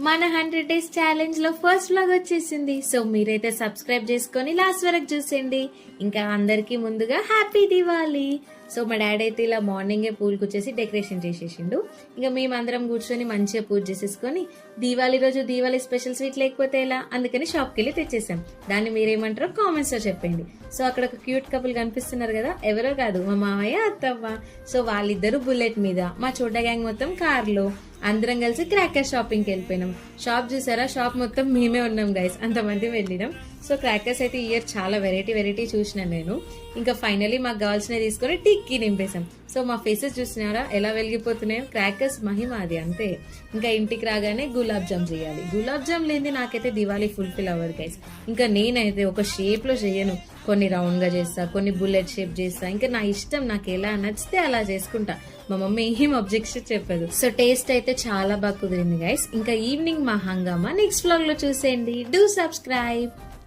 మన 100 days challenge లో first vlog వచ్చేసింది. సో మీరైతే సబ్స్క్రైబ్ చేసుకొని లాస్ట్ వరకు చూసేయండి. ఇంకా అందరికీ ముందుగా హ్యాపీ దివాళీ. సో మా డాడీ అయితే ఇలా మార్నింగే పూలకు వచ్చేసి డెకరేషన్ చేసేసిండు. ఇంకా మేమందరం కూర్చొని మంచిగా పూజ చేసేసుకొని దీవాళీ రోజు దీవాళీ స్పెషల్ స్వీట్ లేకపోతే ఎలా, అందుకని షాప్కి వెళ్ళి తెచ్చేసాం. దాన్ని మీరేమంటారో కామెంట్స్ లో చెప్పండి. సో అక్కడ ఒక క్యూట్ కపుల్ కనిపిస్తున్నారు కదా, ఎవరో కాదు మా మామయ్య అత్తవ్వ. సో వాళ్ళిద్దరు బుల్లెట్ మీద, మా చోట గ్యాంగ్ మొత్తం కార్లో, అందరం కలిసి క్రాకర్ షాపింగ్కి వెళ్ళిపోయినాం. షాప్ చూసారా, షాప్ మొత్తం మేమే ఉన్నాం గైస్, అంతమంది వెళ్ళినాం. సో క్రాకర్స్ అయితే ఇయర్ చాలా వెరైటీ చూసినాను నేను. ఇంకా ఫైనలీ మాకు కావాల్సినవి తీసుకొని టిక్కి నింపేశాం. సో మా ఫేసెస్ చూసినారా ఎలా వెలిగిపోతున్నాయో, క్రాకర్స్ మహిమ అది అంతే. ఇంకా ఇంటికి రాగానే గులాబ్ జామ్ చేయాలి. గులాబ్ జామ్ లేని నాకైతే దివాళీ ఫుల్ఫిల్ అవ్వదు గైస్. ఇంకా నేనైతే ఒక షేప్ లో చేయను, కొన్ని రౌండ్ గా చేస్తా, కొన్ని బుల్లెట్ షేప్ చేస్తా. ఇంకా నా ఇష్టం, నాకు ఎలా నచ్చితే అలా చేసుకుంటా. మా మమ్మీ ఏం అబ్జెక్షన్ చెప్పదు. సో టేస్ట్ అయితే చాలా బాగా కుదిరింది గైస్. ఇంకా ఈవినింగ్ మా హంగామా నెక్స్ట్ వ్లాగ్ లో చూసేయండి. Do subscribe.